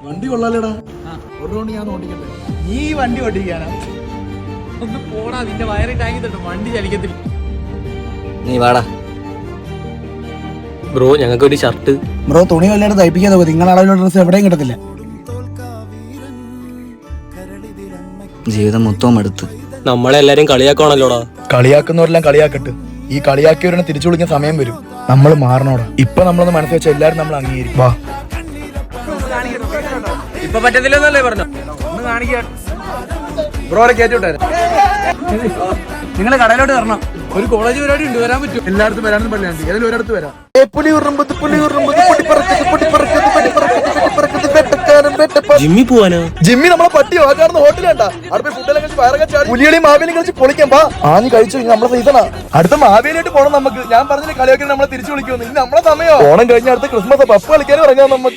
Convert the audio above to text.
വണ്ടി കൊള്ളാലേടാ. ഒരു റൗണ്ട് ഞാൻ ഓടിക്കട്ടെ. നീ വണ്ടി ഓടിക്കാനാ? ഒന്ന് പോടാ, നിന്റെ വയറി ടാങ്കി തട്ടും, വണ്ടി ചലിക്കത്തില്ല. നീ വാടാ ബ്രോ, ഞങ്ങൾക്കൊരു ഷർട്ട്. ബ്രോ തുണി വല്ലാണ്ട് തയ്പ്പിക്കാതെ പോയി. നിങ്ങളുടെ അളവിലുള്ള ഡ്രസ്സ് എവിടെയും കിട്ടത്തില്ല. ജീവിതം മൊത്തവും അടുത്ത് നമ്മളെല്ലാരും കളിയാക്കണല്ലോടാ. കളിയാക്കുന്നവരെല്ലാം കളിയാക്കട്ട്. ഈ കളിയാക്കിയവരെ തിരിച്ചു വിളിക്കാൻ സമയം വരും. നമ്മൾ മാറണോടാ. ഇപ്പൊ നമ്മളൊന്ന് മനസ്സിൽ വെച്ചാൽ എല്ലാരും നമ്മൾ അംഗീകരിക്കും. വാ, ഇപ്പൊ പറ്റത്തില്ലെന്നല്ലേ പറഞ്ഞു? ഒന്ന് കാണിക്കാൻ ബ്രോരെ കയറ്റിവിട്ടെ. നിങ്ങൾ കടയിലോട്ട് വരണം. ഒരു കോളേജ് പരിപാടി ഉണ്ട്, വരാൻ പറ്റും? എല്ലായിടത്തും വരാനും പറ്റില്ല. ഏതെങ്കിലും ഒരിടത്ത് വരാം. ജിമ്മി പോവാനോ? ജിമ്മി നമ്മളെ പട്ടിയോ? ആ കാണുന്ന ഹോട്ടലുണ്ട. അടുത്ത ഫുഡെല്ലാം കഴിച്ച് വയറൊക്കെ ചാടി പുലികളിയും മാവേലിയും കളിച്ച് പൊളിക്കാൻ പാ. ആഞ്ഞ് കഴിച്ചു നമ്മളെ സീസണാ. അടുത്ത മാവേലിയായിട്ട് പോണം നമുക്ക്. ഞാൻ പറഞ്ഞില്ല കളിയൊക്കെ നമ്മളെ തിരിച്ചു വിളിക്കുമെന്ന്. ഇനി നമ്മളെ സമയോ. ഓണം കഴിഞ്ഞ അടുത്ത ക്രിസ്മസ് പപ്പ് കളിക്കാനും ഇറങ്ങാം നമുക്ക്.